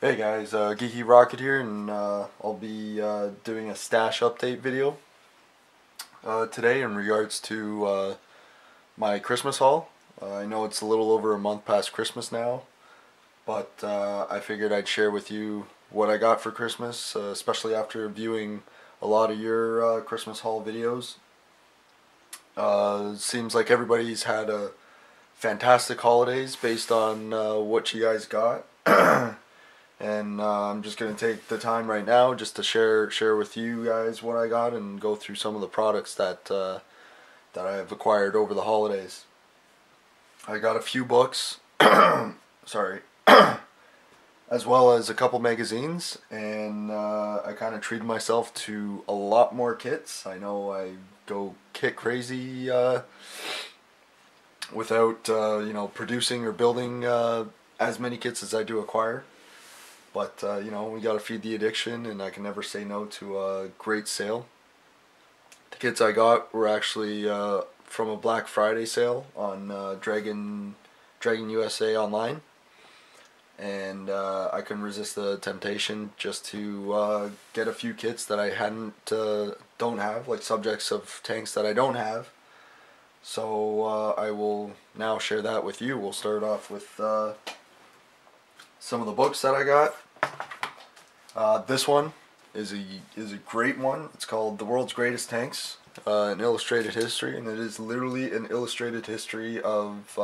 Hey guys, Geeky Rocket here, and I'll be doing a stash update video today in regards to my Christmas haul. I know it's a little over a month past Christmas now, but I figured I'd share with you what I got for Christmas, especially after viewing a lot of your Christmas haul videos. Seems like everybody's had a fantastic holidays based on what you guys got. And I'm just gonna take the time right now just to share with you guys what I got and go through some of the products that I have acquired over the holidays. I got a few books, sorry, as well as a couple magazines, and I kind of treated myself to a lot more kits. I know I go kit crazy without producing or building as many kits as I do acquire. But, we gotta feed the addiction, and I can never say no to a great sale. The kits I got were actually from a Black Friday sale on Dragon USA online. And I couldn't resist the temptation just to get a few kits that I don't have, like subjects of tanks that I don't have. So I will now share that with you. We'll start off with some of the books that I got. This one is a great one. It's called The World's Greatest Tanks, an illustrated history, and it is literally an illustrated history of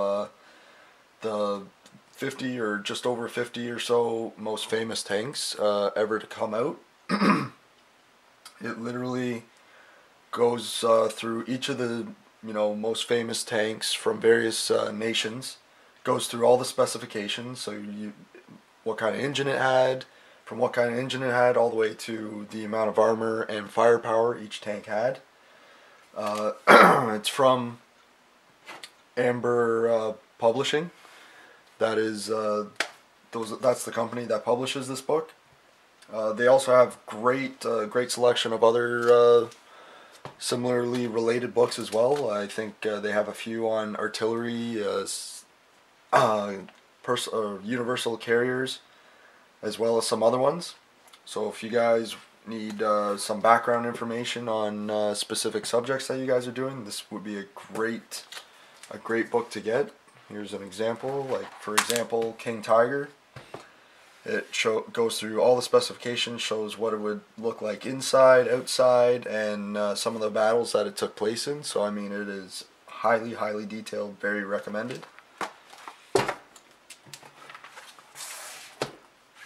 the 50 or just over 50 or so most famous tanks ever to come out. It literally goes through each of the most famous tanks from various nations. Goes through all the specifications, so what kind of engine it had, from what kind of engine it had, all the way to the amount of armor and firepower each tank had. It's from Amber Publishing. That is that's the company that publishes this book. They also have great selection of other similarly related books as well. I think they have a few on artillery, universal carriers, as well as some other ones. So if you guys need some background information on specific subjects that you guys are doing, this would be a great book to get. Here's an example, like for example, King Tiger. It goes through all the specifications, shows what it would look like inside, outside, and some of the battles that it took place in. So I mean, it is highly detailed, very recommended.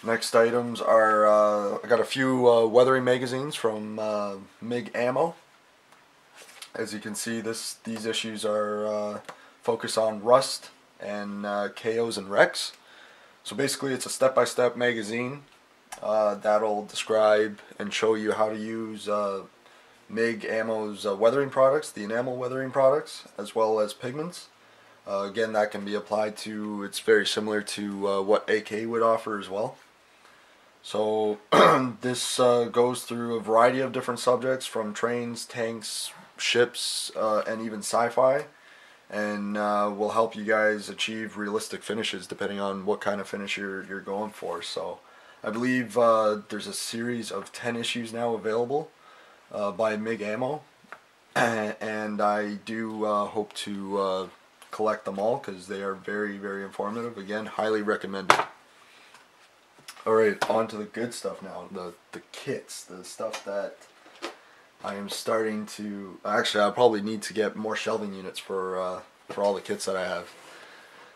Next items are, I got a few weathering magazines from MiG Ammo. As you can see, these issues are focused on rust and KOs and wrecks. So basically it's a step-by-step magazine that'll describe and show you how to use MiG Ammo's weathering products, the enamel weathering products, as well as pigments. Again, that can be applied to, it's very similar to what AK would offer as well. So this goes through a variety of different subjects, from trains, tanks, ships, and even sci-fi, and will help you guys achieve realistic finishes depending on what kind of finish you're going for. So I believe there's a series of 10 issues now available by MiG Ammo, and I do hope to collect them all because they are very informative. Again, highly recommended. Alright, on to the good stuff now, the kits, the stuff that I am starting to, actually I'll probably need to get more shelving units for all the kits that I have.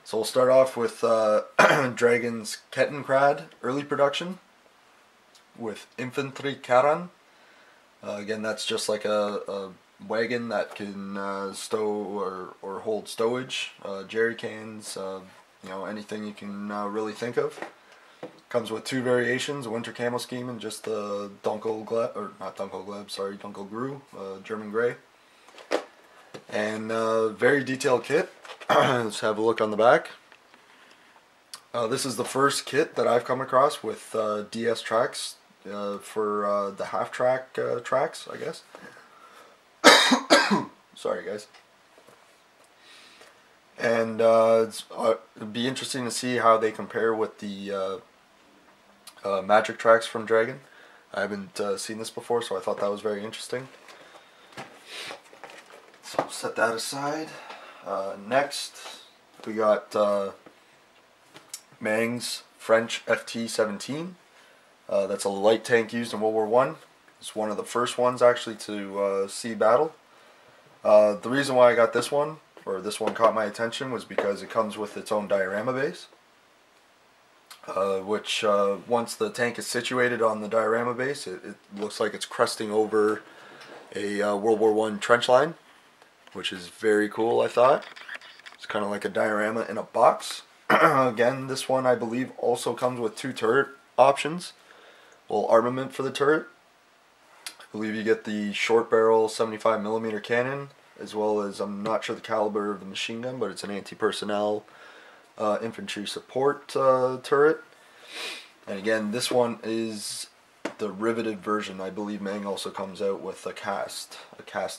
So we'll start off with Dragon's Kettenkrad early production with Infantry Karan. Again, that's just like a wagon that can stow or hold stowage, jerry cans, anything you can really think of. Comes with two variations, a winter camo scheme and just the Dunkelgleb, or not Dunkelgleb, sorry, Dunkelgrau, German Grey. And very detailed kit. Let's have a look on the back. This is the first kit that I've come across with DS tracks for the half-track tracks, I guess. Sorry, guys. And it'd be interesting to see how they compare with the magic tracks from Dragon. I haven't seen this before, so I thought that was very interesting. So set that aside. Next, we got Meng's French FT-17. That's a light tank used in World War I. It's one of the first ones actually to see battle. The reason why I got this one, or this one caught my attention, was because it comes with its own diorama base. Which once the tank is situated on the diorama base, it looks like it's cresting over a World War I trench line, which is very cool, I thought. It's kind of like a diorama in a box. Again, this one I believe also comes with 2 turret options. Well, armament for the turret. I believe you get the short barrel 75mm cannon, as well as, I'm not sure the caliber of the machine gun, but it's an anti-personnel infantry support turret. And again, this one is the riveted version. I believe Meng also comes out with a cast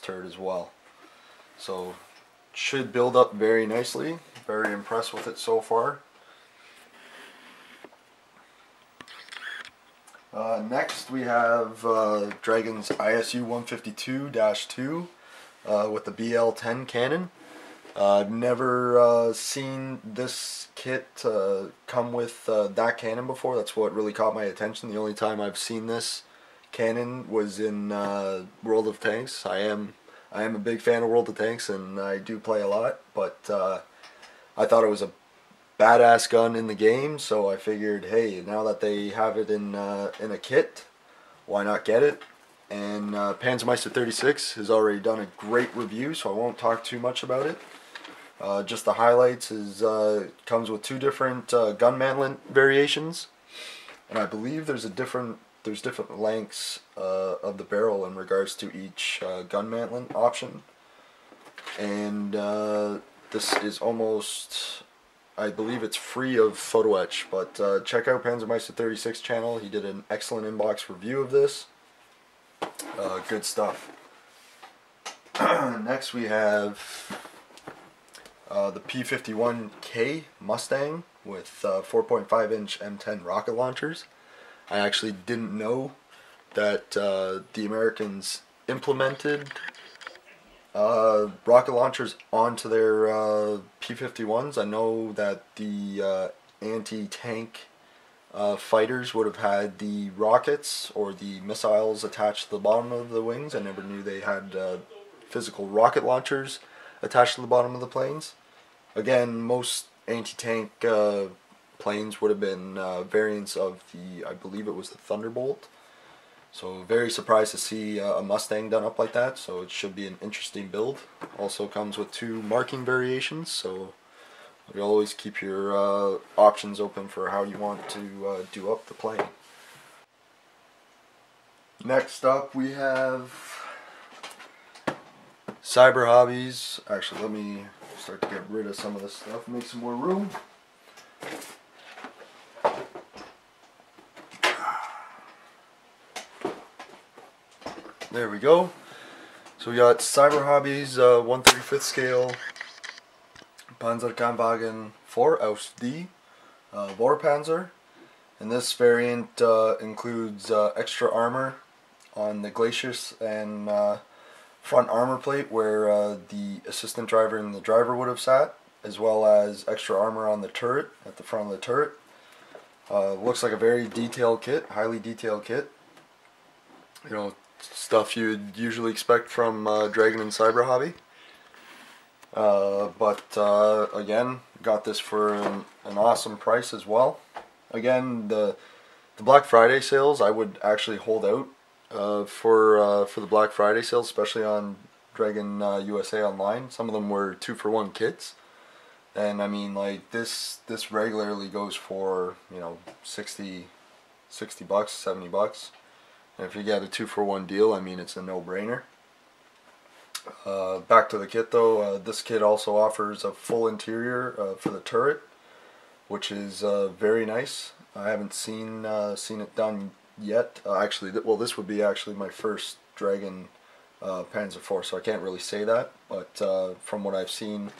turret as well. So should build up very nicely. Very impressed with it so far. Next we have Dragon's ISU 152-2 with the BL-10 cannon. I've never seen this kit come with that cannon before. That's what really caught my attention. The only time I've seen this cannon was in World of Tanks. I am a big fan of World of Tanks, and I do play a lot, but I thought it was a badass gun in the game, so I figured, hey, now that they have it in a kit, why not get it? And Panzermeister 36 has already done a great review, so I won't talk too much about it. Just the highlights is comes with 2 different gun mantlet variations, and I believe there's different lengths of the barrel in regards to each gun mantlet option. And this is almost, I believe it's free of photo etch, but check out Panzermeister 36 channel. He did an excellent inbox review of this. Good stuff. Next we have the P-51K Mustang with 4.5-inch M10 rocket launchers. I actually didn't know that the Americans implemented rocket launchers onto their P-51s. I know that the anti-tank fighters would have had the rockets or the missiles attached to the bottom of the wings. I never knew they had physical rocket launchers attached to the bottom of the planes. Again, most anti-tank planes would have been variants of the, I believe it was the Thunderbolt. So very surprised to see a Mustang done up like that, so it should be an interesting build. Also comes with 2 marking variations, so you always keep your options open for how you want to do up the plane. Next up we have Cyber Hobbies. Actually, let me start to get rid of some of this stuff, make some more room. There we go. So we got Cyber Hobbies 1/35 scale Panzerkampfwagen 4 aus D Vorpanzer. And this variant includes extra armor on the glacis and front armor plate where the assistant driver and the driver would have sat, as well as extra armor on the turret, at the front of the turret. Looks like a very detailed kit, highly detailed kit. You know, stuff you'd usually expect from Dragon and Cyber Hobby. But again, got this for an awesome price as well. Again, the Black Friday sales, I would actually hold out for the Black Friday sales, especially on Dragon USA Online. Some of them were 2-for-1 kits, and I mean, like this regularly goes for, you know, 60 bucks, 70 bucks. And if you get a 2-for-1 deal, I mean, it's a no-brainer. Back to the kit though, this kit also offers a full interior for the turret, which is very nice. I haven't seen it done yet. Actually, well, this would be actually my first Dragon Panzer IV, so I can't really say that. But from what I've seen,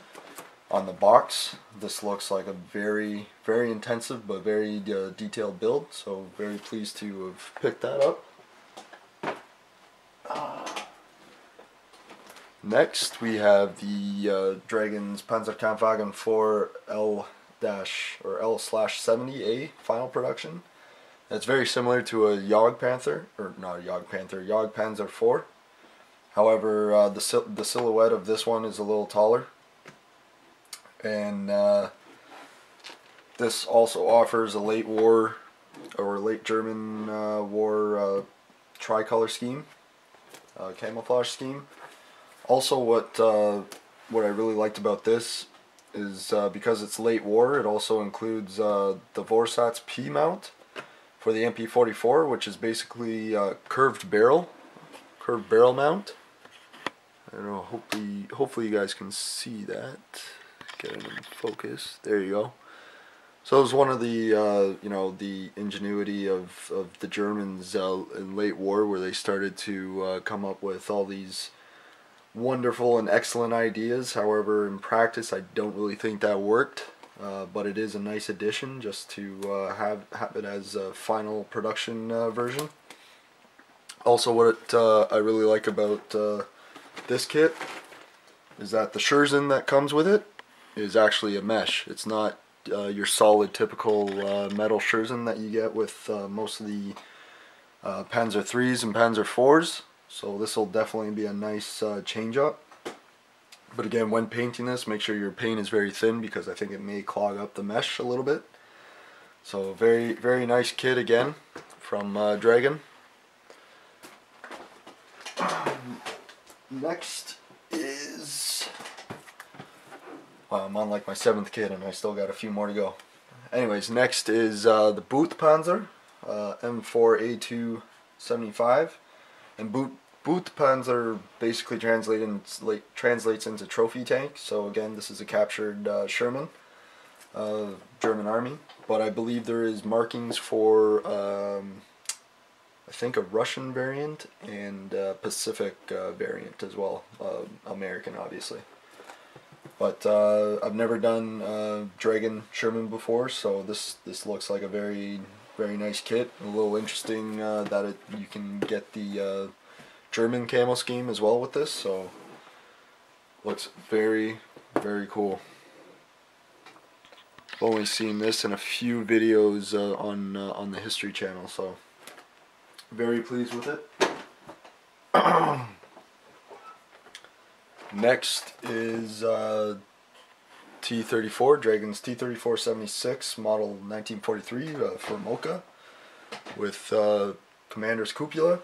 on the box. This looks like a very intensive but very detailed build, so very pleased to have picked that up. Next we have the Dragons Panzerkampfwagen 4 L/70A final production. It's very similar to a Jagdpanther, or not a Jagdpanther, Jagdpanzer 4. However, the silhouette of this one is a little taller, and this also offers a late war or late German war tricolor scheme, camouflage scheme. Also, what I really liked about this is because it's late war, it also includes the Vorsatz P mount for the MP44, which is basically curved barrel mount. I don't know. Hopefully you guys can see that. Get it in focus. There you go. So it was one of the the ingenuity of the Germans in late war, where they started to come up with all these wonderful and excellent ideas. However, in practice, I don't really think that worked. But it is a nice addition just to have it as a final production version. Also, what I really like about this kit is that the Schurzhen that comes with it is actually a mesh. It's not your solid typical metal Schurzhen that you get with most of the Panzer IIIs and Panzer IVs. So this will definitely be a nice change up. But again, when painting this, make sure your paint is very thin, because I think it may clog up the mesh a little bit. So very nice kit again from Dragon. Next is, well, I'm on like my 7th kit and I still got a few more to go. Anyways, next is the Boothpanzer M4A275, and Boothpanzer basically translates into trophy tank. So again, this is a captured Sherman, German army, but I believe there is markings for I think a Russian variant and Pacific variant as well, American obviously. But I've never done Dragon Sherman before, so this looks like a very nice kit. A little interesting that you can get the German camo scheme as well with this, so looks very cool. I've only seen this in a few videos on the History channel, so very pleased with it. Next is T-34, Dragon's T-34-76, model 1943 for Mocha, with Commander's Cupola.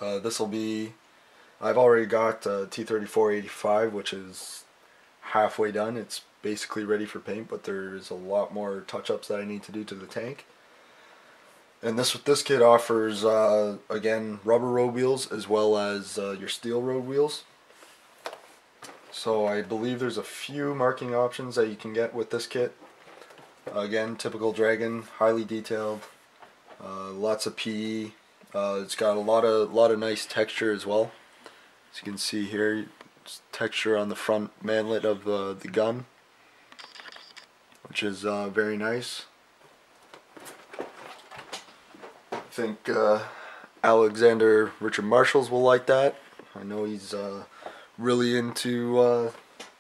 This will be, I've already got T-34-85, which is halfway done. It's basically ready for paint, but there's a lot more touch-ups that I need to do to the tank. And this kit offers, again, rubber road wheels as well as your steel road wheels. So I believe there's a few marking options that you can get with this kit. Again, typical Dragon, highly detailed, lots of PE. It's got a lot of nice texture as well. As you can see here, texture on the front manlet of the gun, which is very nice. I think Alexander Richard Marshalls will like that. I know he's really into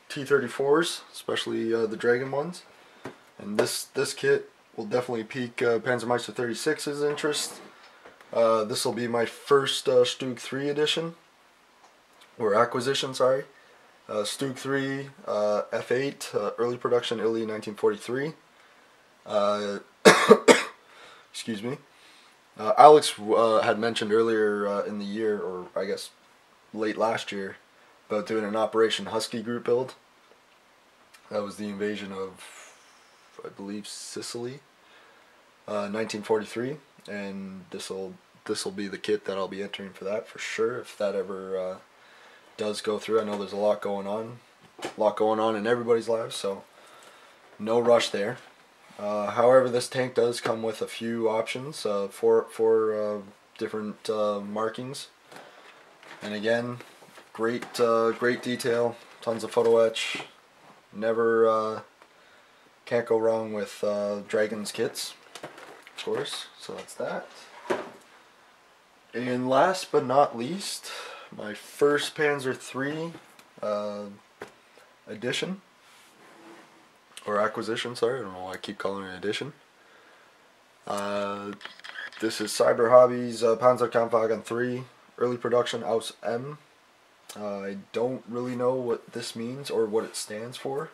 T-34s, especially the Dragon ones. And this kit will definitely pique Panzermeister 36's interest. This will be my first Stug 3 edition, or acquisition, sorry. Stug 3 F8, early production, Italy, 1943. Excuse me. Alex had mentioned earlier in the year, or I guess late last year, about doing an Operation Husky group build. That was the invasion of, I believe, Sicily, 1943, and this'll be the kit that I'll be entering for that for sure, if that ever does go through. I know there's a lot going on in everybody's lives, so no rush there. However, this tank does come with a few options for different markings, and again, great detail, tons of photo etch, Never can't go wrong with Dragons kits, of course. So that's that. And last but not least, my first Panzer III edition, or acquisition, sorry, I don't know why I keep calling it edition. This is Cyber Hobbies Panzerkampfwagen 3 early production Aus M. I don't really know what this means or what it stands for.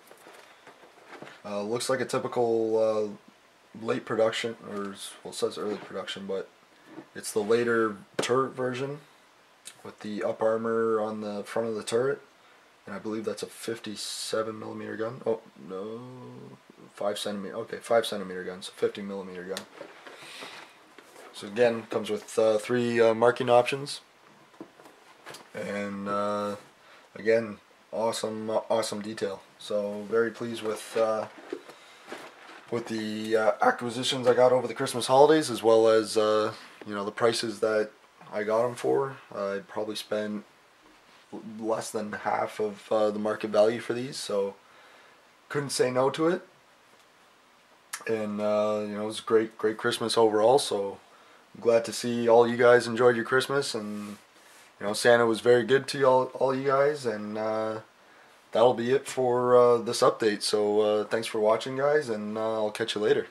Looks like a typical late production, or well, it says early production, but it's the later turret version with the up armor on the front of the turret, and I believe that's a 57mm gun. Oh no, 5cm. Okay, 5cm gun, so 50mm gun. So again, comes with 3 marking options, and again, awesome detail. So very pleased with the acquisitions I got over the Christmas holidays, as well as you know, the prices that I got them for. I probably spent less than half of the market value for these, so couldn't say no to it. And you know, it was a great Christmas overall. So I'm glad to see all you guys enjoyed your Christmas, and you know, Santa was very good to all you guys, and that'll be it for this update. So thanks for watching, guys, and I'll catch you later.